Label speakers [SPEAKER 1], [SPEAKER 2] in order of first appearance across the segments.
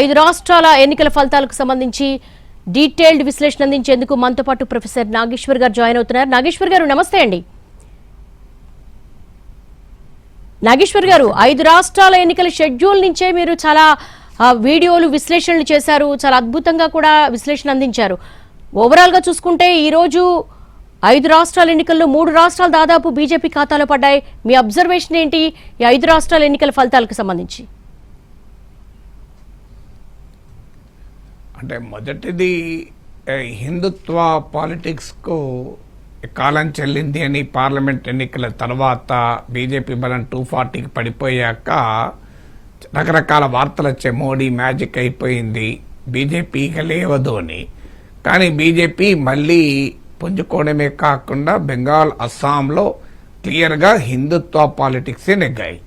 [SPEAKER 1] 5 రాష్ట్రాల ఎన్నికల ఫలితాలకు సంబంధించి డీటెయిల్డ్ విశ్లేషణ అందించేందుకు మనతో పాటు ప్రొఫెసర్ నాగేశ్వర్ గారు జాయిన్ అవుతున్నారు. నాగేశ్వర్ గారు నమస్తే అండి. నాగేశ్వర్ గారు, 5 రాష్ట్రాల ఎన్నికల షెడ్యూల్ నుంచే మీరు చాలా వీడియోలు విశ్లేషణలు చేశారు, చాలా అద్భుతంగా కూడా విశ్లేషణ అందించారు. ఓవరాల్ గా చూసుకుంటే ఈ రోజు 5 రాష్ట్రాల ఎన్నికల్లో 3 రాష్ట్రాలు దాదాపు బీజేపీ ఖాతాలో పడ్డాయి. మీ అబ్జర్వేషన్ ఏంటి ఈ 5 రాష్ట్రాల ఎన్నికల ఫలితాలకు సంబంధించి?
[SPEAKER 2] అంటే మొదటిది హిందుత్వ పాలిటిక్స్కు కాలం చెల్లింది అని పార్లమెంట్ ఎన్నికల తర్వాత బీజేపీ బలం 240కి పడిపోయాక రకరకాల వార్తలు వచ్చాయి. మోడీ మ్యాజిక్ అయిపోయింది, బీజేపీ ఇక లేవదు అని. కానీ బీజేపీ మళ్ళీ పుంజుకోవడమే కాకుండా బెంగాల్, అస్సాంలో క్లియర్గా హిందుత్వ పాలిటిక్సే నెగ్గాయి.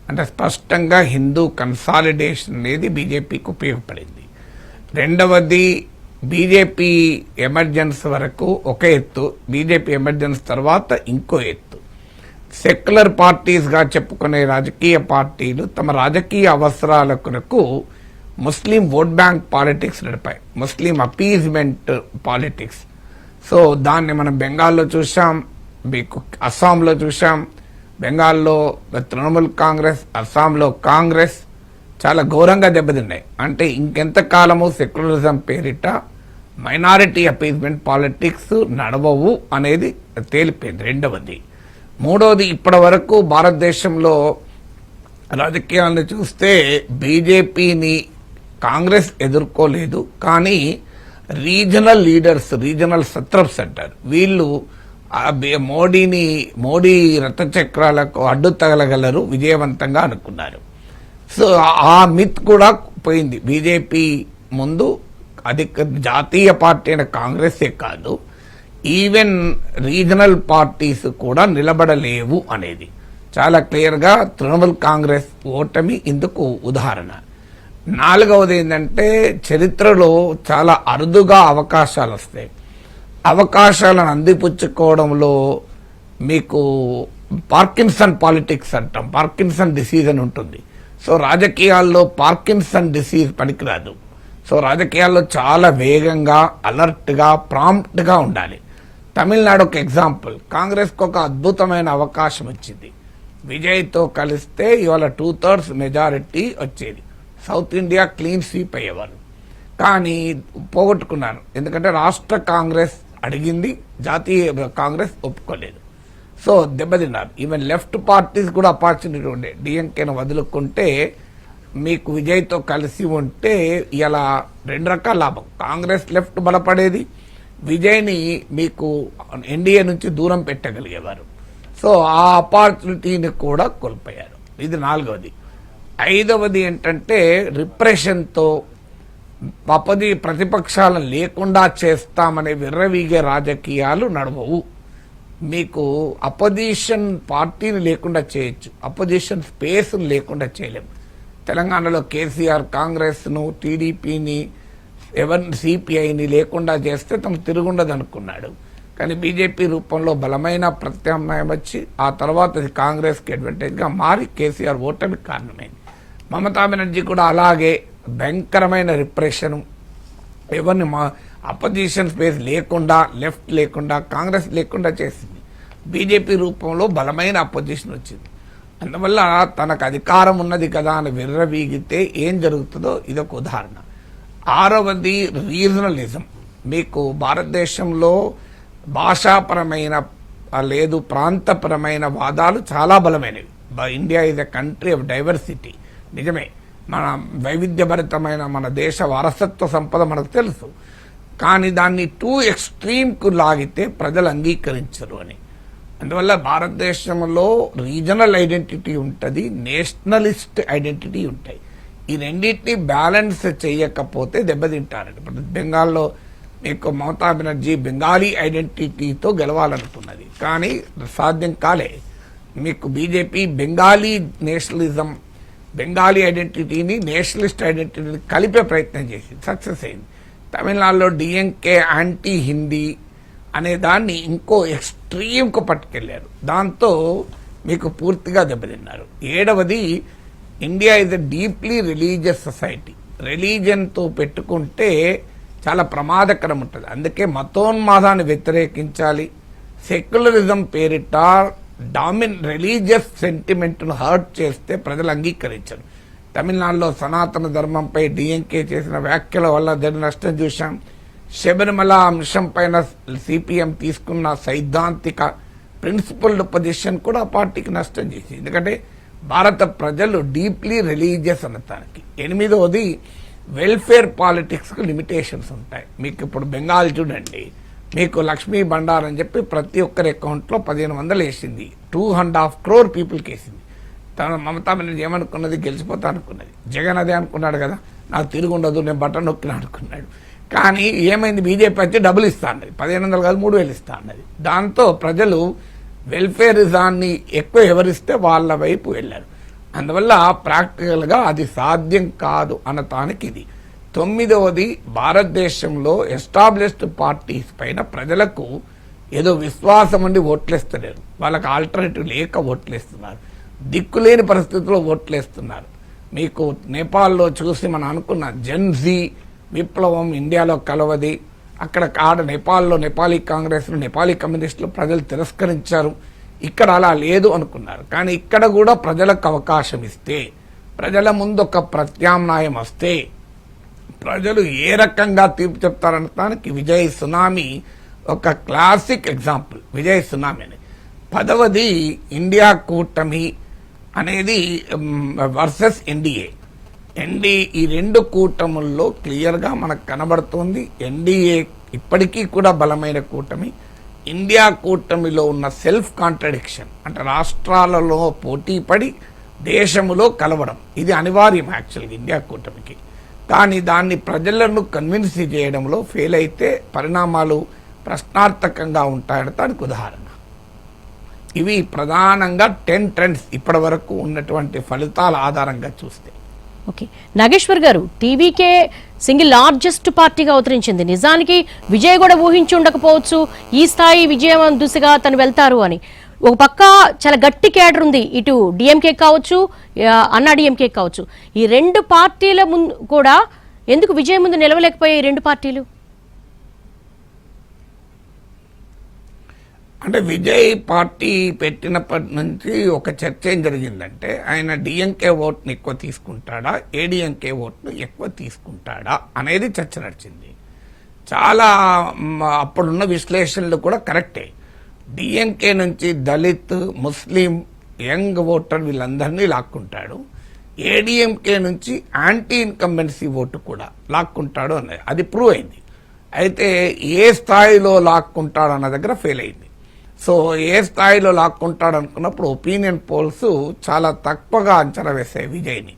[SPEAKER 2] అంటే స్పష్టంగా హిందూ కన్సాలిడేషన్ అనేది బీజేపీకి ఉపయోగపడింది. రెండవది, బీజేపీ ఎమర్జెన్స్ వరకు ఒక ఎత్తు, బీజేపీ ఎమర్జెన్స్ తర్వాత ఇంకో ఎత్తు. సెక్యులర్ పార్టీస్గా చెప్పుకునే రాజకీయ పార్టీలు తమ రాజకీయ అవసరాల కొరకు ముస్లిం ఓట్ బ్యాంక్ పాలిటిక్స్ నడిపాయి, ముస్లిం అపీజ్మెంట్ పాలిటిక్స్. సో దాన్ని మనం బెంగాల్లో చూసాం, మీకు అస్సాంలో చూసాం. బెంగాల్లో తృణమూల్ కాంగ్రెస్, అస్సాంలో కాంగ్రెస్ చాలా ఘోరంగా దెబ్బతిన్నాయి. అంటే ఇంకెంతకాలము సెక్యులరిజం పేరిట మైనారిటీ అపీజ్మెంట్ పాలిటిక్స్ నడవవు అనేది తేలిపోయింది. రెండవది. మూడవది, ఇప్పటి వరకు భారతదేశంలో రాజకీయాలను చూస్తే బీజేపీని కాంగ్రెస్ ఎదుర్కోలేదు, కానీ రీజనల్ లీడర్స్, రీజనల్ సత్రప్స్ అంటారు, వీళ్ళు మోడీ రథచక్రాలకు అడ్డు తగలగలరు విజయవంతంగా అనుకున్నారు. సో ఆ మిత్ కూడా పోయింది. బీజేపీ ముందు అధిక జాతీయ పార్టీ అయిన కాంగ్రెసే కాదు, ఈవెన్ రీజనల్ పార్టీస్ కూడా నిలబడలేవు అనేది చాలా క్లియర్గా తృణమూల్ కాంగ్రెస్ ఓటమి ఇందుకు ఉదాహరణ. నాలుగవది ఏంటంటే, చరిత్రలో చాలా అరుదుగా అవకాశాలు వస్తాయి. అవకాశాలను అందిపుచ్చుకోవడంలో మీకు పార్కిన్సన్ పాలిటిక్స్ అంటాం, పార్కిన్సన్ డిసీజ్ అని ఉంటుంది. సో రాజకీయాల్లో పార్కిన్సన్ డిసీజ్ పనికిరాదు. సో రాజకీయాల్లో చాలా వేగంగా, అలర్ట్గా, ప్రాంప్ట్గా ఉండాలి. తమిళనాడు ఒక ఎగ్జాంపుల్. కాంగ్రెస్కి ఒక అద్భుతమైన అవకాశం వచ్చింది, విజయ్తో కలిస్తే ఇవాళ 2/3 మెజారిటీ వచ్చేది, సౌత్ ఇండియా క్లీన్ స్వీప్ అయ్యేవారు. కానీ పోగొట్టుకున్నారు, ఎందుకంటే రాష్ట్ర కాంగ్రెస్ అడిగింది, జాతీయ కాంగ్రెస్ ఒప్పుకోలేదు. సో దెబ్బతిన్నారు. ఈవెన్ లెఫ్ట్ పార్టీస్ కూడా ఆపర్చునిటీ ఉండే, డిఎంకేను వదులుకుంటే మీకు విజయ్తో కలిసి ఉంటే ఇలా 2 రకాల లాభం. కాంగ్రెస్ లెఫ్ట్ బలపడేది, విజయ్ని మీకు ఎన్డీఏ నుంచి దూరం పెట్టగలిగేవారు. సో ఆ ఆపర్చునిటీని కూడా కోల్పోయారు. ఇది నాలుగవది. ఐదవది ఏంటంటే, రిప్రెషన్తో ప్రతిపక్షాలను లేకుండా చేస్తామనే విర్రవీగే రాజకీయాలు నడవవు. మీకు అపోజిషన్ పార్టీని లేకుండా చేయొచ్చు, అపోజిషన్ స్పేస్ను లేకుండా చేయలేము. తెలంగాణలో కేసీఆర్ కాంగ్రెస్ను, టీడీపీని, సిపిఐని లేకుండా చేస్తే తమ తిరుగుండదు అనుకున్నాడు. కానీ బీజేపీ రూపంలో బలమైన ప్రత్యామ్నాయం వచ్చి ఆ తర్వాత అది కాంగ్రెస్కి అడ్వాంటేజ్గా మారి కేసీఆర్ ఓటమికి కారణమైంది. మమతా బెనర్జీ కూడా అలాగే భయంకరమైన రిప్రెషను, ఎవరిని అపోజిషన్ స్పేస్ లేకుండా, లెఫ్ట్ లేకుండా, కాంగ్రెస్ లేకుండా చేసింది. బీజేపీ రూపంలో బలమైన అపోజిషన్ వచ్చింది. అందువల్ల తనకు అధికారం ఉన్నది కదా అని విర్రవీగితే ఏం జరుగుతుందో ఇదొక ఉదాహరణ. ఆరవది, రీజనలిజం. మీకు భారతదేశంలో భాషాపరమైన లేదు ప్రాంతపరమైన వాదాలు చాలా బలమైనవి. India is a country of diversity. నిజమే, మన వైవిధ్యభరితమైన మన దేశ వారసత్వ సంపద మనకు తెలుసు. కానీ దాన్ని టూ ఎక్స్ట్రీమ్కు లాగితే ప్రజలు అంగీకరించరు అని. అందువల్ల భారతదేశంలో రీజనల్ ఐడెంటిటీ ఉంటుంది, నేషనలిస్ట్ ఐడెంటిటీ ఉంటాయి. ఈ రెండింటినీ బ్యాలెన్స్ చేయకపోతే దెబ్బతింటారండి. ఇప్పుడు బెంగాల్లో మీకు మమతా బెనర్జీ బెంగాలీ ఐడెంటిటీతో గెలవాలనుకున్నది, కానీ సాధ్యం కాలే. మీకు బీజేపీ బెంగాలీ నేషనలిజం, బెంగాలీ ఐడెంటిటీని నేషనలిస్ట్ ఐడెంటిటీని కలిపే ప్రయత్నం చేసింది, సక్సెస్ అయింది. తమిళనాడులో డిఎంకే యాంటీ హిందీ అనే దాన్ని ఇంకో ఎక్స్ట్రీమ్కు పట్టుకెళ్లారు, దాంతో మీకు పూర్తిగా దెబ్బతిన్నారు. ఏడవది, India is a deeply religious society. రిలీజియన్తో పెట్టుకుంటే చాలా ప్రమాదకరం ఉంటుంది. అందుకే మతోన్మాదాన్ని వ్యతిరేకించాలి. సెక్యులరిజం పేరిట రిలీజియస్ సెంటిమెంట్ను హర్ట్ చేస్తే ప్రజలు అంగీకరించరు. తమిళనాడులో సనాతన ధర్మంపై డిఎంకే చేసిన వ్యాఖ్యల వల్ల దాని నష్టం చూశాం. శబరిమల అంశం పైన సిపిఎం తీసుకున్న సైద్ధాంతిక ప్రిన్సిపల్డ్ పొజిషన్ కూడా పార్టీకి నష్టం చేసింది. ఎందుకంటే భారత ప్రజలు డీప్లీ రిలీజియస్ అనటానికి. 8వది వెల్ఫేర్ పాలిటిక్స్కి లిమిటేషన్స్ ఉంటాయి. మీకు ఇప్పుడు బెంగాల్ చూడండి, మీకు లక్ష్మీ బండార్ అని చెప్పి ప్రతి ఒక్కరి అకౌంట్లో 1500 వేసింది. 2.5 crore పీపుల్కి వేసింది. తన మమతా బెనర్జీ ఏమనుకున్నది, గెలిచిపోతా అనుకున్నది. జగన్ అదే అనుకున్నాడు కదా, నాకు తిరుగుండదు, నేను బటన్ నొక్కిన అనుకున్నాడు. కానీ ఏమైంది, బీజేపీ వచ్చి డబ్బులు ఇస్తా అన్నది, 1500 కాదు 3000 ఇస్తా అన్నది. దాంతో ప్రజలు వెల్ఫేరిజాన్ని ఎక్కువ ఎవరిస్తే వాళ్ళ వైపు వెళ్ళారు. అందువల్ల ప్రాక్టికల్గా అది సాధ్యం కాదు అనటానికి ఇది. 9వది భారతదేశంలో ఎస్టాబ్లిష్డ్ పార్టీస్ పైన ప్రజలకు ఏదో విశ్వాసం ఉండి ఓట్లేస్తలేరు. వాళ్ళకి ఆల్టర్నేటివ్ లేక ఓట్లేస్తున్నారు. దిక్కులేని పరిస్థితుల్లో ఓట్లేస్తున్నారు. మీకు నేపాల్లో చూసి మనం అనుకున్న జెన్జీ విప్లవం ఇండియాలో కలవది. అక్కడ నేపాల్లో నేపాలీ కాంగ్రెస్ను నేపాలీ కమ్యూనిస్టులు ప్రజలు తిరస్కరించారు. ఇక్కడ అలా లేదు అనుకున్నారు. కానీ ఇక్కడ కూడా ప్రజలకు అవకాశం ఇస్తే, ప్రజల ముందు ఒక ప్రత్యామ్నాయం వస్తే ప్రజలు ఏ రకంగా తీర్పు చెప్తారనడానికి విజయ్ సునామీ ఒక క్లాసిక్ ఎగ్జాంపుల్. విజయ్ సునామీ అని. 10వది ఇండియా కూటమి అనేది వర్సెస్ ఎన్డీఏ. ఈ 2 కూటముల్లో క్లియర్గా మనకు కనబడుతోంది ఎన్డీఏ ఇప్పటికీ కూడా బలమైన కూటమి. ఇండియా కూటమిలో ఉన్న సెల్ఫ్ కాంట్రడిక్షన్, అంటే రాష్ట్రాలలో పోటీ పడి దేశములో కలవడం, ఇది అనివార్యం యాక్చువల్గా ఇండియా కూటమికి. కానీ దాన్ని ప్రజలను కన్విన్స్ చేయడంలో ఫెయిల్ అయితే పరిణామాలు ప్రశ్నార్థకంగా ఉంటాయని దానికి ఉదాహరణ. ఇవి ప్రధానంగా 10 ట్రెండ్స్ ఇప్పటి వరకు ఉన్నటువంటి ఫలితాల ఆధారంగా చూస్తే.
[SPEAKER 1] ఓకే, నాగేశ్వర్ గారు, టీవీకే సింగిల్ లార్జెస్ట్ పార్టీగా అవతరించింది. నిజానికి విజయ్ కూడా ఊహించి ఉండకపోవచ్చు ఈ స్థాయి విజయం దిశగా తను వెళ్తారు అని. ఒక పక్క చాలా గట్టి క్యాడర్ ఉంది, ఇటు డిఎంకే కావచ్చు, అన్నా డిఎంకే కావచ్చు. ఈ 2 పార్టీల ముందు కూడా ఎందుకు విజయం ముందు నిలవలేకపోయాయి 2 పార్టీలు?
[SPEAKER 2] అంటే విజయ్ పార్టీ పెట్టినప్పటి నుంచి ఒక చర్చ ఏం జరిగిందంటే, ఆయన డిఎంకే ఓట్ని ఎక్కువ తీసుకుంటాడా, ఏడిఎంకే ఓట్ను ఎక్కువ తీసుకుంటాడా అనేది చర్చ నడిచింది. చాలా అప్పుడున్న విశ్లేషణలు కూడా కరెక్టే. డిఎంకే నుంచి దళిత్, ముస్లిం, యంగ్ ఓటర్ వీళ్ళందరినీ లాక్కుంటాడు. ఏడిఎంకే నుంచి యాంటీ ఇన్కంబెన్సీ ఓటు కూడా లాక్కుంటాడు అన్నది అది ప్రూవ్ అయింది. అయితే ఏ స్థాయిలో లాక్కుంటాడు అన్న దగ్గర ఫెయిల్ అయింది. సో ఏ స్థాయిలో లాక్కుంటాడు అనుకున్నప్పుడు ఒపీనియన్ పోల్స్ చాలా తక్కువగా అంచనా వేశాయి విజయ్ని.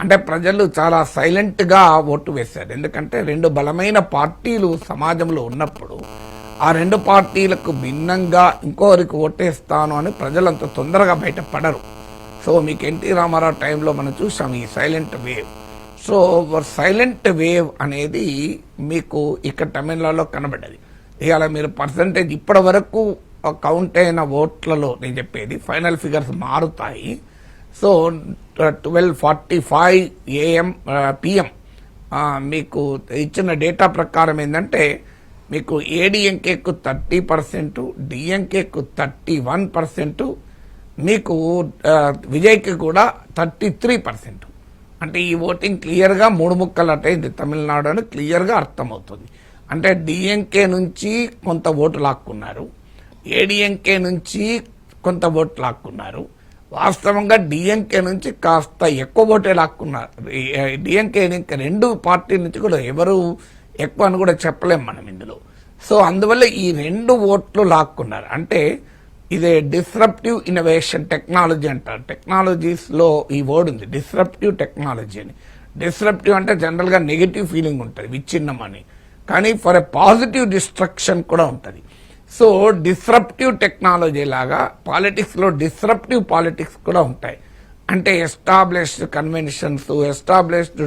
[SPEAKER 2] అంటే ప్రజలు చాలా సైలెంట్గా ఓటు వేశారు. ఎందుకంటే 2 బలమైన పార్టీలు సమాజంలో ఉన్నప్పుడు ఆ 2 పార్టీలకు భిన్నంగా ఇంకోరికి ఓటేస్తాను అని ప్రజలు అంత తొందరగా బయటపడరు. సో మీకు ఎన్టీ రామారావు టైంలో మనం చూసాం ఈ silent wave. So silent wave అనేది మీకు ఇక్కడ తమిళనాడులో కనబడ్డది. ఇవాళ మీరు పర్సంటేజ్ ఇప్పటి వరకు కౌంట్ అయిన ఓట్లలో నేను చెప్పేది ఫైనల్ ఫిగర్స్ మారుతాయి. సో 12:45 PM మీకు ఇచ్చిన డేటా ప్రకారం ఏంటంటే, మీకు ఏడిఎంకేకు 30%, డిఎంకేకు 31%, మీకు విజయ్కి కూడా 33%. అంటే ఈ ఓటింగ్ క్లియర్గా 3 ముక్కలు అటైంది తమిళనాడు అని క్లియర్గా అర్థమవుతుంది. అంటే డిఎంకే నుంచి కొంత ఓటు లాక్కున్నారు, ఏడిఎంకే నుంచి కొంత ఓటు లాక్కున్నారు. వాస్తవంగా డిఎంకే నుంచి కాస్త ఎక్కువ ఓటే లాక్కున్నారు. డిఎంకే 2 పార్టీల నుంచి కూడా ఎవరు ఎక్కువ అని కూడా చెప్పలేం మనం ఇందులో. సో అందువల్ల ఈ 2 ఓట్లు లాక్కున్నారు. అంటే ఇదే డిస్రప్టివ్ ఇన్నోవేషన్ టెక్నాలజీ అంటారు. టెక్నాలజీస్లో ఈ వర్డ్ ఉంది, డిస్రప్టివ్ టెక్నాలజీ అని. డిస్రప్టివ్ అంటే జనరల్గా నెగిటివ్ ఫీలింగ్ ఉంటుంది, విచ్ఛిన్నమని. కానీ ఫర్ ఎ పాజిటివ్ డిస్ట్రక్షన్ కూడా ఉంటుంది. సో డిస్రప్టివ్ టెక్నాలజీ లాగా పాలిటిక్స్లో డిస్రప్టివ్ పాలిటిక్స్ కూడా ఉంటాయి. అంటే ఎస్టాబ్లిష్డ్ కన్వెన్షన్స్, ఎస్టాబ్లిష్డ్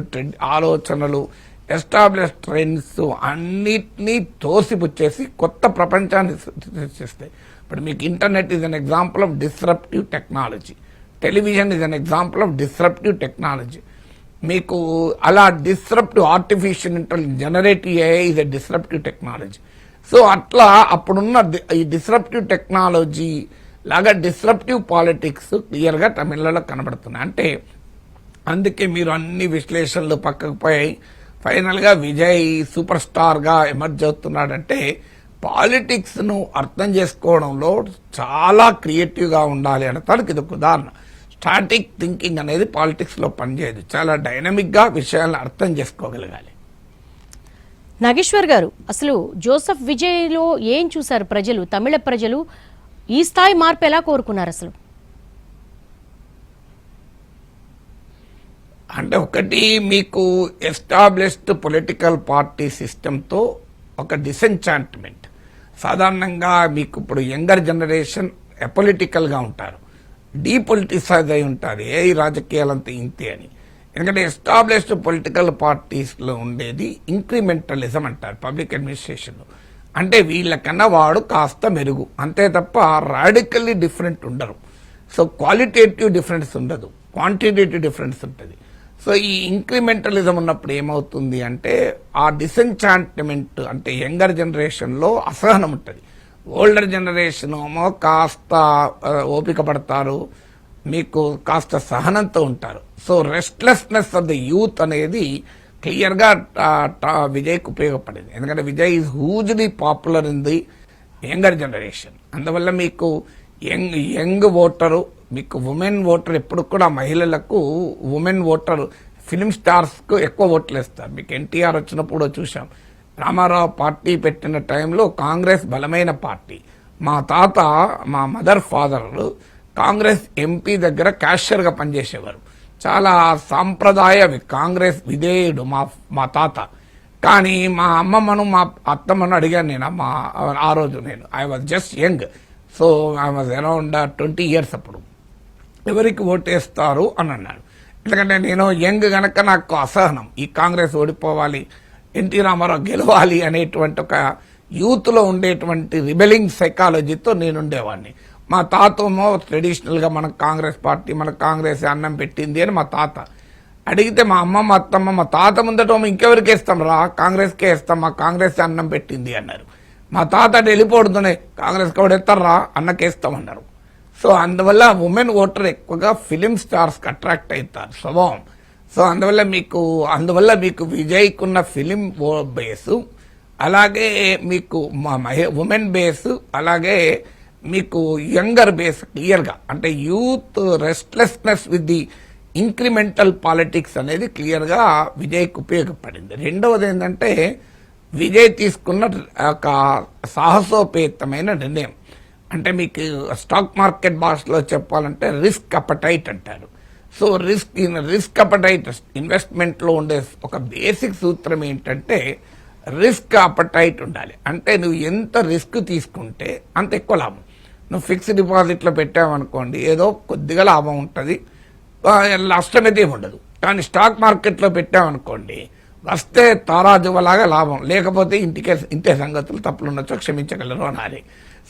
[SPEAKER 2] ఆలోచనలు, ఎస్టాబ్లిష్డ్ ట్రెండ్స్ అన్నిటినీ తోసిపుచ్చేసి కొత్త ప్రపంచాన్ని సృష్టిస్తాయి. ఇప్పుడు మీకు internet is an example of disruptive technology, television is an example of disruptive technology. మీకు అలా disruptive artificial intelligence generative AI is a disruptive technology. So అట్లా అప్పుడున్న ఈ డిస్రప్టివ్ టెక్నాలజీ లాగా డిస్రప్టివ్ పాలిటిక్స్ క్లియర్గా తమిళలో కనబడుతున్నాయి. అంటే అందుకే మీరు అన్ని విశ్లేషణలు పక్కకు పోయి ఫైనల్గా విజయ్ సూపర్ స్టార్గా ఎమర్జ్ అవుతున్నాడంటే పాలిటిక్స్ను అర్థం చేసుకోవడంలో చాలా క్రియేటివ్గా ఉండాలి అనటానికి ఇది ఒక ఉదాహరణ. స్టాటిక్ థింకింగ్ అనేది పాలిటిక్స్లో పనిచేయదు, చాలా డైనమిక్గా విషయాలను అర్థం చేసుకోగలగాలి.
[SPEAKER 1] నాగేశ్వర్ గారు, అసలు జోసెఫ్ విజయ్లో ఏం చూశారు ప్రజలు, తమిళ ప్రజలు ఈ స్థాయి మార్పు ఎలా కోరుకున్నారు అసలు?
[SPEAKER 2] అంటే ఒకటి, మీకు ఎస్టాబ్లిష్డ్ పొలిటికల్ పార్టీ సిస్టంతో ఒక డిసెంచాంట్మెంట్. సాధారణంగా మీకు ఇప్పుడు యంగర్ జనరేషన్ అపొలిటికల్గా ఉంటారు, డీపొలిటిసైజ్ అయి ఉంటారు, ఏ రాజకీయాలంతా ఇంతే అని. ఎందుకంటే ఎస్టాబ్లిష్డ్ పొలిటికల్ పార్టీస్లో ఉండేది ఇంక్రిమెంటలిజం అంటారు పబ్లిక్ అడ్మినిస్ట్రేషన్లో. అంటే వీళ్ళకన్నా వాడు కాస్త మెరుగు అంతే తప్ప రాడికల్లీ డిఫరెంట్ ఉండరు. సో క్వాలిటేటివ్ డిఫరెన్స్ ఉండదు, క్వాంటిటేటివ్ డిఫరెన్స్ ఉంటుంది. సో ఈ ఇంక్రిమెంటలిజం ఉన్నప్పుడు ఏమవుతుంది అంటే ఆ డిసెంచాంట్మెంట్, అంటే యంగర్ జనరేషన్లో అసహనం ఉంటుంది. ఓల్డర్ జనరేషన్ ఏమో కాస్త ఓపిక పడతారు, మీకు కాస్త సహనంతో ఉంటారు. So restlessness of the youth అనేది క్లియర్గా విజయ్కి ఉపయోగపడింది. ఎందుకంటే Vijay is hugely popular in the younger generation. అందువల్ల మీకు యంగ్ ఓటరు, మీకు ఉమెన్ ఓటర్, ఎప్పుడు కూడా మహిళలకు ఉమెన్ ఓటర్ ఫిలిం స్టార్స్కు ఎక్కువ ఓట్లు వేస్తారు. మీకు ఎన్టీఆర్ వచ్చినప్పుడు చూసాం, రామారావు పార్టీ పెట్టిన టైంలో కాంగ్రెస్ బలమైన పార్టీ. మా తాత, మా మదర్ ఫాదర్ కాంగ్రెస్ ఎంపీ దగ్గర క్యాషియర్గా పనిచేసేవారు. చాలా సాంప్రదాయ కాంగ్రెస్ విధేయుడు మా తాత. కానీ మా అమ్మమ్మను మా అత్తమ్మను అడిగాను నేను, ఆ రోజు I was just young, so I was around 20 years అప్పుడు, ఎవరికి ఓటేస్తారు అని అన్నాను. ఎందుకంటే నేను యంగ్ గనక నాకు అసహనం, ఈ కాంగ్రెస్ ఓడిపోవాలి, ఎన్టీ రామారావు గెలవాలి అనేటువంటి ఒక యూత్లో ఉండేటువంటి రిబెలింగ్ సైకాలజీతో నేను ఉండేవాడిని. మా తాతమో ట్రెడిషనల్గా మన కాంగ్రెస్ పార్టీ, మన కాంగ్రెస్ అన్నం పెట్టింది అని మా తాత అడిగితే, మా అమ్మ మా అత్తమ్మ మా తాత ముందట ఇంకెవరికి వేస్తాం రా, కాంగ్రెస్కే వేస్తాం, మా కాంగ్రెస్ అన్నం పెట్టింది అన్నారు. మా తాత వెళ్ళిపోవడంతోనే కాంగ్రెస్ కూడా ఎత్తారా, అన్నకేస్తామన్నారు. సో అందువల్ల ఉమెన్ ఓటర్ ఎక్కువగా ఫిలిం స్టార్స్కి అట్రాక్ట్ అవుతారు స్వభావం. సో అందువల్ల మీకు విజయ్కున్న ఫిలిం బేసు, అలాగే మీకు ఉమెన్ బేసు, అలాగే మీకు యంగర్ బేస్ క్లియర్గా, అంటే youth restlessness with the incremental politics అనేది క్లియర్గా విజయ్కి ఉపయోగపడింది. రెండవది ఏంటంటే విజయ్ తీసుకున్న ఒక సాహసోపేతమైన నిర్ణయం. అంటే మీకు స్టాక్ మార్కెట్ భాషలో చెప్పాలంటే రిస్క్ అపటైట్ అంటారు. సో రిస్క్ అపటైట్ ఇన్వెస్ట్మెంట్లో ఉండే ఒక బేసిక్ సూత్రం ఏంటంటే రిస్క్ అపటైట్ ఉండాలి. అంటే నువ్వు ఎంత రిస్క్ తీసుకుంటే అంత ఎక్కువ లాభం. నువ్వు ఫిక్స్డ్ డిపాజిట్లో పెట్టావనుకోండి, ఏదో కొద్దిగా లాభం ఉంటుంది, నష్టం అయితే ఉండదు. కానీ స్టాక్ మార్కెట్లో పెట్టామనుకోండి, వస్తే తారాజువలాగా లాభం, లేకపోతే ఇంతే సంగతులు తప్పులు ఉండొచ్చు, క్షమించగలరు అనాలి.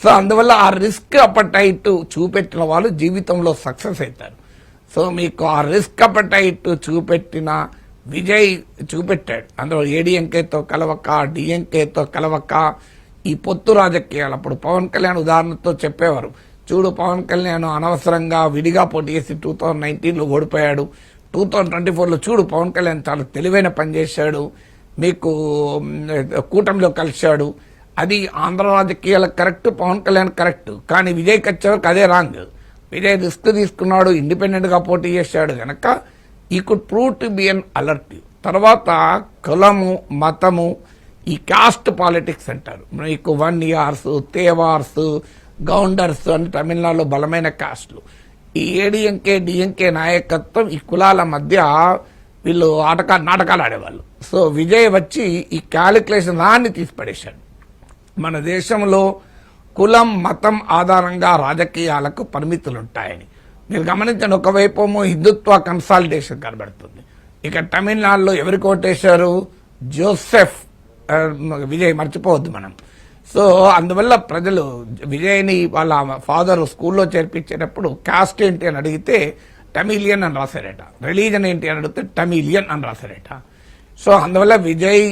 [SPEAKER 2] సో అందువల్ల ఆ రిస్క్ అపటైట్ చూపెట్టిన వాళ్ళు జీవితంలో సక్సెస్ అవుతారు. సో మీకు ఆ రిస్క్ అపటైట్ చూపెట్టిన విజయ్ చూపెట్టాడు. అందులో ఏడీఎంకేతో కలవక, డిఎంకేతో కలవక, ఈ పొత్తు రాజకీయాలు. అప్పుడు పవన్ కళ్యాణ్ ఉదాహరణతో చెప్పేవారు, చూడు పవన్ కళ్యాణ్ అనవసరంగా విడిగా పోటీ చేసి 2019లో ఓడిపోయాడు, 2024లో చూడు పవన్ కళ్యాణ్ చాలా తెలివైన పని చేశాడు, మీకు కూటమిలో కలిశాడు. అది ఆంధ్ర రాజకీయాలకు కరెక్ట్, పవన్ కళ్యాణ్ కరెక్ట్. కానీ విజయ్కి వచ్చేవరకు అదే రాంగ్. విజయ్ రిస్క్ తీసుకున్నాడు, ఇండిపెండెంట్గా పోటీ చేశాడు కనుక ఈ could prove to be an అలర్టివ్. తర్వాత కులము, మతము, ఈ కాస్ట్ పాలిటిక్స్ అంటారు. మీకు వన్యార్స్, తేవార్స్, గౌండర్స్ అని తమిళనాడులో బలమైన కాస్ట్లు. ఈ ఏడీఎంకే డిఎంకే నాయకత్వం ఈ కులాల మధ్య వీళ్ళు నాటకాలు ఆడేవాళ్ళు. సో విజయ్ వచ్చి ఈ క్యాలిక్యులేషన్ రాన్ని తీసిపడేశాడు. మన దేశంలో కులం, మతం ఆధారంగా రాజకీయాలకు పరిమితులు ఉంటాయని మీరు గమనించండి. ఒకవైపు హిందుత్వ కన్సాలిడేషన్ కనబడుతుంది. ఇక తమిళనాడులో ఎవరికి ఓటేశారు? జోసెఫ్ విజయ్, మర్చిపోవద్దు మనం. సో అందువల్ల ప్రజలు విజయ్ని వాళ్ళ ఫాదర్ స్కూల్లో చేర్పించేటప్పుడు కాస్ట్ ఏంటి అని అడిగితే టమిలియన్ అని రాశారట. రిలీజన్ ఏంటి అని అడిగితే టమిలియన్ అని రాశారట. సో అందువల్ల విజయ్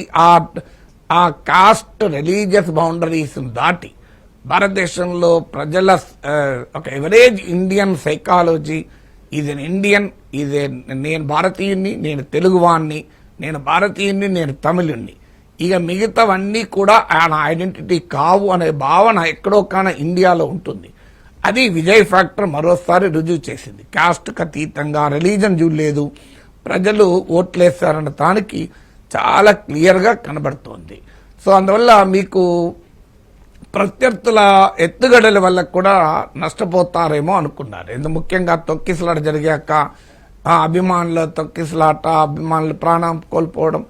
[SPEAKER 2] ఆ కాస్ట్ రిలీజియస్ బౌండరీస్ దాటి భారతదేశంలో ప్రజల ఒక average Indian psychology is an Indian, నేను భారతీయుణ్ణి, నేను తెలుగువాణ్ణి, నేను భారతీయుణ్ణి, నేను తమిళుణ్ణి, ఇక మిగతావన్నీ కూడా ఆయన ఐడెంటిటీ కావు అనే భావన ఎక్కడో కాన ఇండియాలో ఉంటుంది. అది విజయ్ ఫ్యాక్టర్ మరోసారి రుజువు చేసింది. కాస్ట్కి అతీతంగా రిలీజన్ చూడలేదు, ప్రజలు ఓట్లేస్తారన్న దానికి చాలా క్లియర్గా కనబడుతోంది. సో అందువల్ల మీకు ప్రత్యర్థుల ఎత్తుగడల వల్ల కూడా నష్టపోతారేమో అనుకున్నారు. ముఖ్యంగా తొక్కిసలాట జరిగాక అభిమానుల తొక్కిసలాట, అభిమానుల ప్రాణం కోల్పోవడం,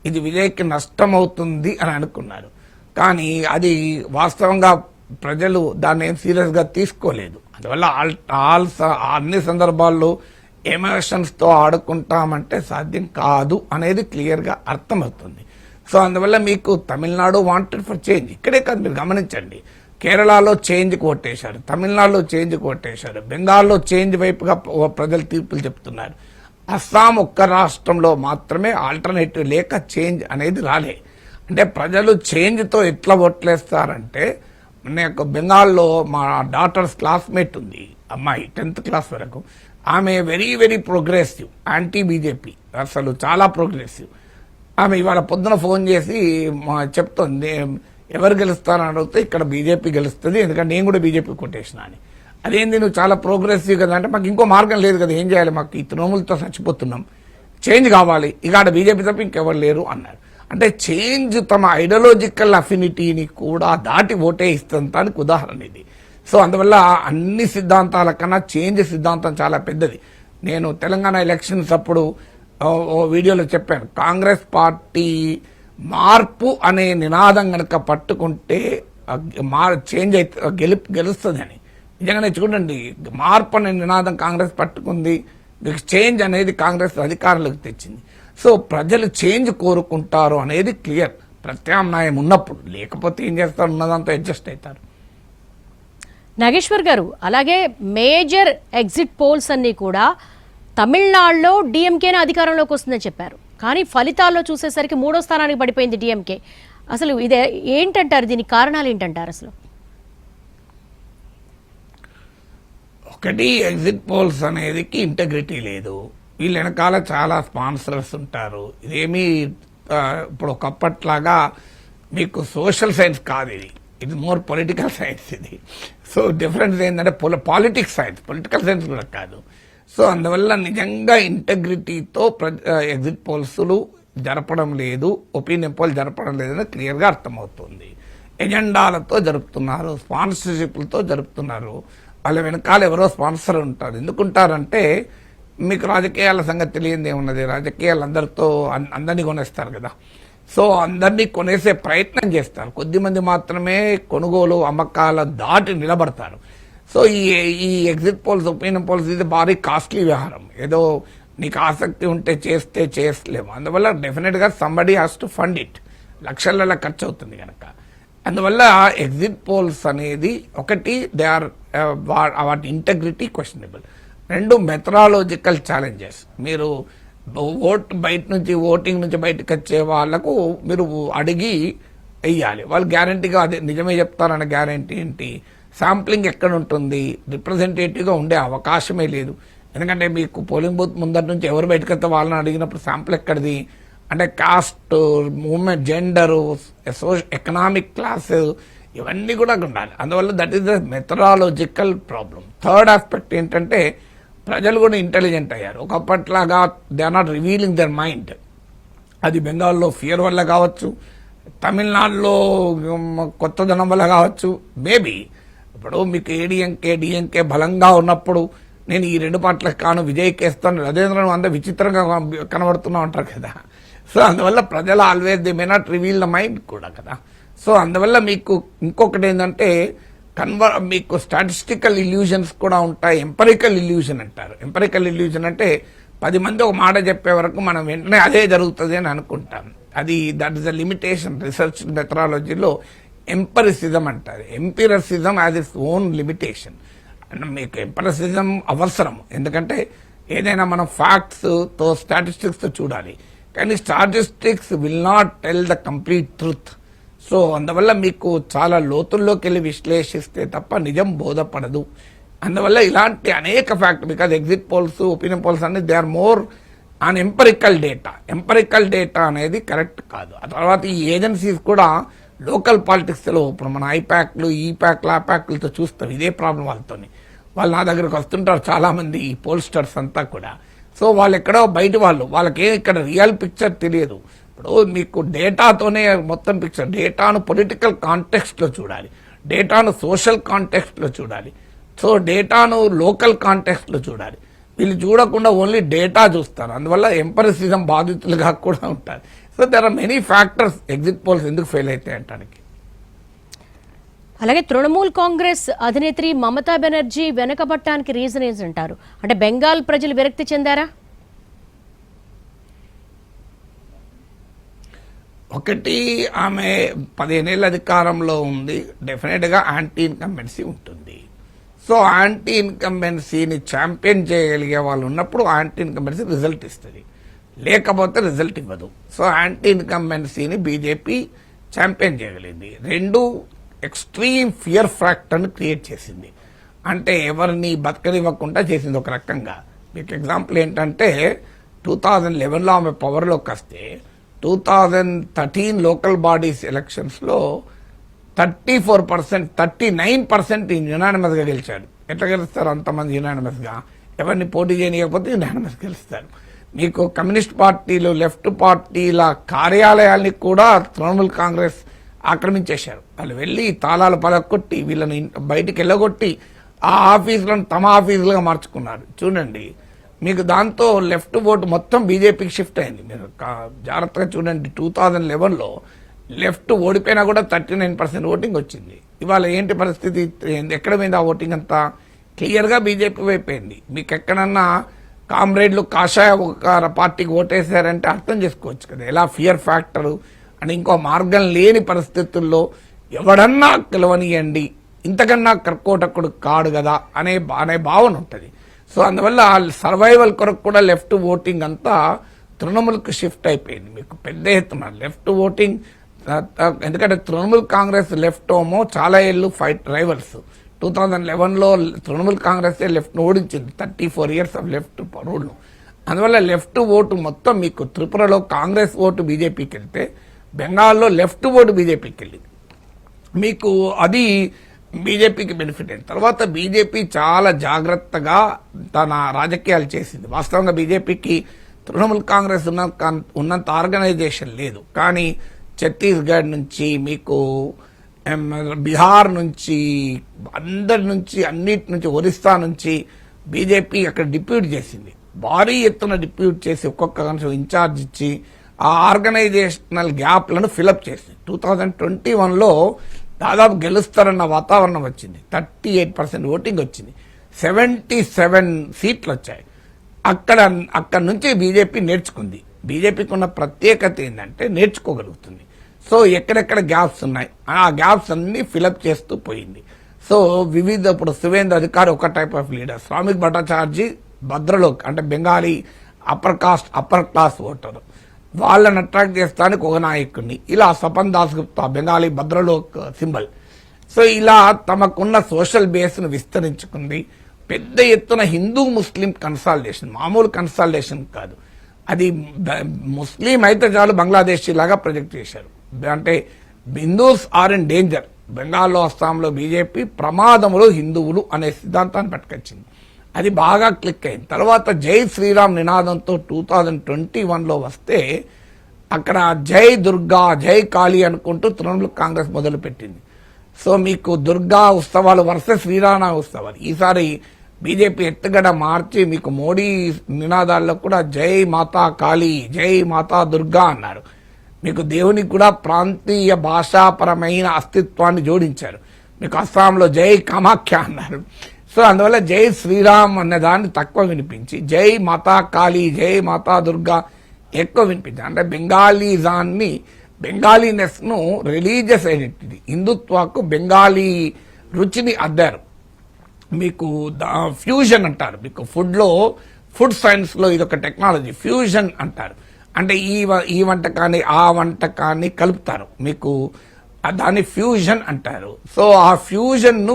[SPEAKER 2] ఇది విజయ్కి నష్టమవుతుంది అని అనుకున్నారు. కానీ అది వాస్తవంగా ప్రజలు దాన్ని ఏం సీరియస్గా తీసుకోలేదు. అందువల్ల అన్ని సందర్భాల్లో ఎమోషన్స్తో ఆడుకుంటామంటే సాధ్యం కాదు అనేది క్లియర్గా అర్థమవుతుంది. సో అందువల్ల మీకు తమిళనాడు వాంటెడ్ ఫర్ చేంజ్, ఇక్కడే కాదు మీరు గమనించండి, కేరళలో చేంజ్కి ఓటేశారు, తమిళనాడులో చేంజ్కి ఓటేశారు, బెంగాల్లో చేంజ్ వైపుగా ప్రజలు తీర్పులు చెప్తున్నారు. అస్సాం ఒక్క రాష్ట్రంలో మాత్రమే ఆల్టర్నేటివ్ లేక చేంజ్ అనేది రాలే. అంటే ప్రజలు చేంజ్తో ఎట్లా ఓట్లేస్తారంటే, నాకు బెంగాల్లో మా డాటర్స్ క్లాస్మేట్ ఉంది, అమ్మాయి 10th క్లాస్ వరకు, ఆమె very very progressive, anti BJP, అసలు చాలా ప్రోగ్రెసివ్. ఆమె ఇవాళ పొద్దున ఫోన్ చేసి చెప్తుంది ఎవరు గెలుస్తారని అడిగితే ఇక్కడ బీజేపీ గెలుస్తుంది, ఎందుకంటే నేను కూడా బీజేపీ కొట్టేసిన అని. అదేంది నువ్వు చాలా ప్రోగ్రెసివ్ కదా అంటే, మాకు ఇంకో మార్గం లేదు కదా, ఏం చేయాలి, మాకు ఈ తృణములతో చచ్చిపోతున్నాం, చేంజ్ కావాలి, ఇక ఆడ బీజేపీ తప్ప ఇంకెవరు లేరు అన్నారు. అంటే చేంజ్ తమ ఐడియాలజికల్ అఫినిటీని కూడా దాటి ఓటే ఇస్తానికి ఉదాహరణ ఇది. సో అందువల్ల అన్ని సిద్ధాంతాల కన్నా చేంజ్ సిద్ధాంతం చాలా పెద్దది. నేను తెలంగాణ ఎలక్షన్స్ అప్పుడు ఓ వీడియోలో చెప్పాను, కాంగ్రెస్ పార్టీ మార్పు అనే నినాదం కనుక పట్టుకుంటే చేంజ్ అయితే గెలుస్తుంది అని. నిజంగానే చూడండి, మార్పు అనే నినాదం కాంగ్రెస్ పట్టుకుంది, మీకు చేంజ్ అనేది కాంగ్రెస్ అధికారంలోకి తెచ్చింది. సో ప్రజలు చేంజ్ కోరుకుంటారు అనేది క్లియర్, ప్రత్యామ్నాయం ఉన్నప్పుడు. లేకపోతే ఏం చేస్తారు, ఉన్నదంతా అడ్జస్ట్ అవుతారు.
[SPEAKER 1] నాగేశ్వర్ గారు, అలాగే మేజర్ ఎగ్జిట్ పోల్స్ అన్ని కూడా తమిళనాడులో డిఎంకేనే అధికారంలోకి వస్తుందని చెప్పారు, కానీ ఫలితాల్లో చూసేసరికి 3వ స్థానానికి పడిపోయింది డిఎంకే. అసలు ఇదే ఏంటంటారు, దీనికి కారణాలు ఏంటంటారు? అసలు
[SPEAKER 2] ఒకటి, ఎగ్జిట్ పోల్స్ అనేదికి ఇంటగ్రిటీ లేదు, వీళ్ళ వెనకాల చాలా స్పాన్సర్స్ ఉంటారు. ఇదేమీ ఇప్పుడు ఒకప్పట్లాగా మీకు సోషల్ సైన్స్ కాదు, ఇది మోర్ పొలిటికల్ సైన్స్ ఇది. సో డిఫరెన్స్ ఏంటంటే పాలిటిక్స్ సైన్స్, పొలిటికల్ సైన్స్ కూడా కాదు. సో అందువల్ల నిజంగా ఇంటగ్రిటీతో ఎగ్జిట్ పోల్స్లు జరపడం లేదు, ఒపీనియన్ పోల్ జరపడం లేదని క్లియర్గా అర్థమవుతుంది. ఎజెండాలతో జరుపుతున్నారు, స్పాన్సర్షిప్లతో జరుపుతున్నారు, వాళ్ళ వెనకాల ఎవరో స్పాన్సర్ ఉంటారు. ఎందుకుంటారంటే మీకు రాజకీయాల సంగతి తెలియదు ఏమున్నది, రాజకీయాలు అందరినీ కొనేస్తారు కదా. సో అందరినీ కొనేసే ప్రయత్నం చేస్తారు, కొద్దిమంది మాత్రమే కొనుగోలు అమ్మకాల దాటి నిలబడతారు. సో ఈ ఎగ్జిట్ పోల్స్, ఒపీనియన్ పోల్స్ ఇది భారీ కాస్ట్లీ వ్యవహారం. ఏదో నీకు ఆసక్తి ఉంటే చేస్తలేము. అందువల్ల డెఫినెట్గా somebody has to fund it, లక్షల ఖర్చు అవుతుంది కనుక. అందువల్ల ఎగ్జిట్ పోల్స్ అనేది ఒకటి, దే ఆర్ వాటి ఇంటగ్రిటీ క్వశ్చనబుల్. 2 మెథడాలజికల్ ఛాలెంజెస్. మీరు ఓటింగ్ నుంచి బయటకు వచ్చే వాళ్లకు మీరు అడిగి వెయ్యాలి, వాళ్ళు గ్యారంటీగా అదే నిజమే చెప్తారన్న గ్యారంటీ ఏంటి? శాంప్లింగ్ ఎక్కడ ఉంటుంది? రిప్రజెంటేటివ్గా ఉండే అవకాశమే లేదు. ఎందుకంటే మీకు పోలింగ్ బూత్ ముందర నుంచి ఎవరు బయటకు వస్తే వాళ్ళని అడిగినప్పుడు శాంపుల్ ఎక్కడిది అంటే caste, movement, gender, economic class, ఇవన్నీ కూడా ఉండాలి. అందువల్ల that is the methodological problem. Third aspect ఏంటంటే ప్రజలు కూడా ఇంటెలిజెంట్ అయ్యారు. ఒకప్పట్లాగా they are not revealing their mind. అది బెంగాల్లో ఫియర్ వల్ల కావచ్చు, తమిళనాడులో కొత్తదనం వల్ల కావచ్చు, మేబీ. ఇప్పుడు మీకు డిఎంకే బలంగా ఉన్నప్పుడు నేను ఈ 2 పార్టీలకు కాను విజయ్కేస్తాను, రజేంద్రను అంత విచిత్రంగా కనబడుతున్నా ఉంటారు కదా. సో అందువల్ల ప్రజలు always they may not reveal the mind కూడా కదా. సో అందువల్ల మీకు ఇంకొకటి ఏంటంటే మీకు స్టాటిస్టికల్ ఇల్యూజన్స్ కూడా ఉంటాయి, ఎంపరికల్ ఇల్యూజన్ అంటారు. ఎంపరికల్ ఇల్యూజన్ అంటే 10 మంది ఒక మాట చెప్పే వరకు మనం వెంటనే అదే జరుగుతుంది అని అనుకుంటాం. అది that is the limitation. Research మెథడాలజీలో ఎంపరిసిజం అంటారు. Empiricism has its own limitation. మీకు ఎంపరిసిజం అవసరం, ఎందుకంటే ఏదైనా మనం ఫ్యాక్ట్స్ తో స్టాటిస్టిక్స్ తో చూడాలి, కానీ statistics will not tell the complete truth. So అందువల్ల మీకు చాలా లోతుల్లోకి వెళ్ళి విశ్లేషిస్తే తప్ప నిజం బోధపడదు. అందువల్ల ఇలాంటి అనేక fact, because exit polls, opinion polls అన్ని they are more on empirical data. Empirical data అనేది కరెక్ట్ కాదు. ఆ తర్వాత ఈ ఏజెన్సీస్ కూడా లోకల్ పాలిటిక్స్లో ఇప్పుడు మన ఐప్యాక్లు, ఈప్యాక్లు, ఆప్యాక్లతో చూస్తాం ఇదే ప్రాబ్లం వాళ్ళతోని. వాళ్ళు నా దగ్గరకు వస్తుంటారు చాలా మంది ఈ పోల్స్టర్స్ అంతా కూడా. సో వాళ్ళు ఎక్కడో బయట వాళ్ళకే ఇక్కడ రియల్ పిక్చర్ తెలియదు. ఇప్పుడు మీకు డేటాతోనే మొత్తం పిక్చర్, డేటాను పొలిటికల్ కాంటెక్స్ట్లో చూడాలి, డేటాను సోషల్ కాంటెక్స్ట్లో చూడాలి, సో డేటాను లోకల్ కాంటెక్స్ట్లో చూడాలి. వీళ్ళు చూడకుండా ఓన్లీ డేటా చూస్తారు, అందువల్ల ఎంపరిసిజం బాధితులుగా కూడా ఉంటారు. So there are many factors exit polls ఎందుకు ఫెయిల్ అవుతాయి అంటానికి.
[SPEAKER 1] అలాగే తృణమూల్ కాంగ్రెస్ అధినేత్రి మమతా బెనర్జీ వెనకబట్టడానికి రీజన్ ఏంటంటారు? అంటే బెంగాల్ ప్రజలు విరక్తి చెందారా?
[SPEAKER 2] ఒకటి, ఆమె 15 ఏళ్ళ అధికారంలో ఉంది, డెఫినెట్గా యాంటీ ఇన్కంబెన్సీ ఉంటుంది. సో యాంటీ ఇన్కంబెన్సీని ఛాంపియన్ చేయగలిగే వాళ్ళు ఉన్నప్పుడు యాంటీ ఇన్కంబెన్సీ రిజల్ట్ ఇస్తుంది, లేకపోతే రిజల్ట్ ఇవ్వదు. సో యాంటీ ఇన్కంబెన్సీని బీజేపీ ఛాంపియన్ చేయగలిగింది. రెండు, ఎక్స్ట్రీమ్ ఫియర్ ఫ్యాక్టర్ని క్రియేట్ చేసింది, అంటే ఎవరిని బతకనివ్వకుండా చేసింది ఒక రకంగా. మీకు ఎగ్జాంపుల్ ఏంటంటే 2011లో ఆమె పవర్లోకి వస్తే 2013 లోకల్ బాడీస్ ఎలక్షన్స్లో 34%, 39% యునానిమస్గా గెలిచాడు. ఎట్లా గెలుస్తారు అంతమంది యునానిమస్గా? ఎవరిని పోటీ చేయకపోతే యునానిమస్ గెలుస్తారు. మీకు కమ్యూనిస్ట్ పార్టీలు, లెఫ్ట్ పార్టీల కార్యాలయాల్ని కూడా తృణమూల్ కాంగ్రెస్ ఆక్రమించేశారు. వాళ్ళు వెళ్ళి తాళాలు పలగొట్టి వీళ్ళని బయటికి వెళ్ళగొట్టి ఆ ఆఫీసులను తమ ఆఫీసులుగా మార్చుకున్నారు. చూడండి, మీకు దాంతో లెఫ్ట్ ఓటు మొత్తం బీజేపీకి షిఫ్ట్ అయింది. మీరు జాగ్రత్తగా చూడండి, 2011లో లెఫ్ట్ ఓడిపోయినా కూడా 39% ఓటింగ్ వచ్చింది. ఇవాళ ఏంటి పరిస్థితి? ఎక్కడ పోయింది ఆ ఓటింగ్ అంతా? క్లియర్గా బీజేపీ వైపోయింది. మీకు ఎక్కడన్నా కామ్రేడ్లు కాషాయ ఒక పార్టీకి ఓటేశారంటే అర్థం చేసుకోవచ్చు కదా ఎలా ఫియర్ ఫ్యాక్టరు అని. ఇంకో మార్గం లేని పరిస్థితుల్లో ఎవడన్నా గెలవనియండి, ఇంతకన్నా కర్కోటకుడు కాడు కదా అనే భావన ఉంటుంది. సో అందువల్ల సర్వైవల్ కొరకు కూడా లెఫ్ట్ ఓటింగ్ అంతా తృణమూల్కి షిఫ్ట్ అయిపోయింది. మీకు పెద్ద ఎత్తున లెఫ్ట్ ఓటింగ్, ఎందుకంటే తృణమూల్ కాంగ్రెస్ లెఫ్ట్ ఏమో చాలా ఏళ్ళు ఫైట్ రైవల్స్. 2011లో తృణమూల్ కాంగ్రెస్ లెఫ్ట్ను ఓడించింది, 34 years ఆఫ్ లెఫ్ట్ రూల్ను. అందువల్ల లెఫ్ట్ ఓటు మొత్తం మీకు త్రిపురలో కాంగ్రెస్ ఓటు బీజేపీకి వెళ్తే బెంగాల్లో లెఫ్ట్ ఓటు బీజేపీకి వెళ్ళింది. మీకు అది బీజేపీకి బెనిఫిట్ అయింది. తర్వాత బీజేపీ చాలా జాగ్రత్తగా తన రాజకీయాలు చేసింది. వాస్తవంగా బీజేపీకి తృణమూల్ కాంగ్రెస్ ఉన్నంత ఆర్గనైజేషన్ లేదు, కానీ ఛత్తీస్గఢ్ నుంచి, మీకు బీహార్ నుంచి, అందరి నుంచి, అన్నిటి నుంచి, ఒరిస్సా నుంచి బీజేపీ అక్కడ డిప్యూట్ చేసింది. భారీ ఎత్తున డిప్యూట్ చేసి ఒక్కొక్క కన్సల్ ఇన్ఛార్జ్ ఇచ్చి ఆ ఆర్గనైజేషనల్ గ్యాప్లను ఫిలప్ చేసింది. 2021లో దాదాపు గెలుస్తారన్న వాతావరణం వచ్చింది. 38% ఓటింగ్ వచ్చింది, 77 సీట్లు వచ్చాయి. అక్కడ నుంచి బీజేపీ నేర్చుకుంది. బీజేపీకి ఉన్న ప్రత్యేకత ఏంటంటే నేర్చుకోగలుగుతుంది. సో ఎక్కడెక్కడ గ్యాప్స్ ఉన్నాయి ఆ గ్యాప్స్ అన్ని ఫిలప్ చేస్తూ పోయింది. సో వివిధ, ఇప్పుడు సువేంద్ర అధికారి ఒక type of leader, Shramik Bhattacharjee bhadralok అంటే బెంగాలీ అప్పర్ క్లాస్ ఓటర్, వాళ్ళని అట్రాక్ట్ చేస్తానికి ఒక నాయకుడిని, ఇలా స్వపన్ దాస్ గుప్తా బెంగాలీ భద్రలోక్ సింబల్. సో ఇలా తమకున్న సోషల్ బేస్ను విస్తరించుకుంది. పెద్ద ఎత్తున హిందూ ముస్లిం కన్సాలిడేషన్, మామూలు కన్సాలిడేషన్ కాదు, అది ముస్లిం అయితే చాలు బంగ్లాదేశీ లాగా ప్రొజెక్ట్ చేశారు. అంటే హిందూస్ ఆర్ ఇన్ డేంజర్. బెంగాల్లో, అస్సాంలో బీజేపీ ప్రమాదములు హిందువులు అనే సిద్ధాంతాన్ని పట్టుకొచ్చింది. అది బాగా క్లిక్ అయింది. తర్వాత జై శ్రీరామ్ నినాదంతో 2021లో వస్తే అక్కడ జై దుర్గా, జై కాళీ అనుకుంటూ తృణమూల్ కాంగ్రెస్ మొదలుపెట్టింది. సో మీకు దుర్గా ఉత్సవాలు వర్సెస్ శ్రీరామ ఉత్సవాలు. ఈసారి బీజేపీ ఎత్తుగడ మార్చి మీకు మోడీ నినాదాల్లో కూడా జై మాతా కాళీ, జై మాతా దుర్గా అన్నారు. మీకు దేవునికి కూడా ప్రాంతీయ భాషాపరమైన అస్తిత్వాన్ని జోడించారు. మీకు అస్సాంలో జై కామాఖ్య అన్నారు. సో అందువల్ల జై శ్రీరామ్ అనే దాన్ని తక్కువ వినిపించి జై మాతా కాళీ, జై మాతా దుర్గా ఎక్కువ వినిపించారు. అంటే బెంగాలీజాన్ని, బెంగాలీనెస్ ను రిలీజియస్ ఐడెంటిటీ, హిందుత్వకు బెంగాలీ రుచిని అద్దారు. మీకు ఫ్యూజన్ అంటారు. మీకు ఫుడ్ లో ఫుడ్ సైన్స్లో ఇది ఒక టెక్నాలజీ, ఫ్యూజన్ అంటారు. అంటే ఈ వంటకాన్ని ఆ వంటకాన్ని కలుపుతారు, మీకు దాన్ని ఫ్యూజన్ అంటారు. సో ఆ ఫ్యూజన్ను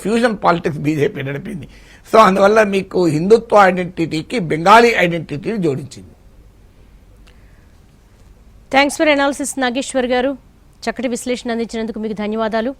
[SPEAKER 2] ఫ్యూజన్ పాలిటిక్స్ బీజేపీ నడిపింది. సో అందువల్ల మీకు హిందుత్వ ఐడెంటిటీకి బెంగాలీ ఐడెంటిటీని జోడించింది.
[SPEAKER 1] Thanks for analysis Nageshwar garu. చక్కటి విశ్లేషణ అందించినందుకు మీకు ధన్యవాదాలు.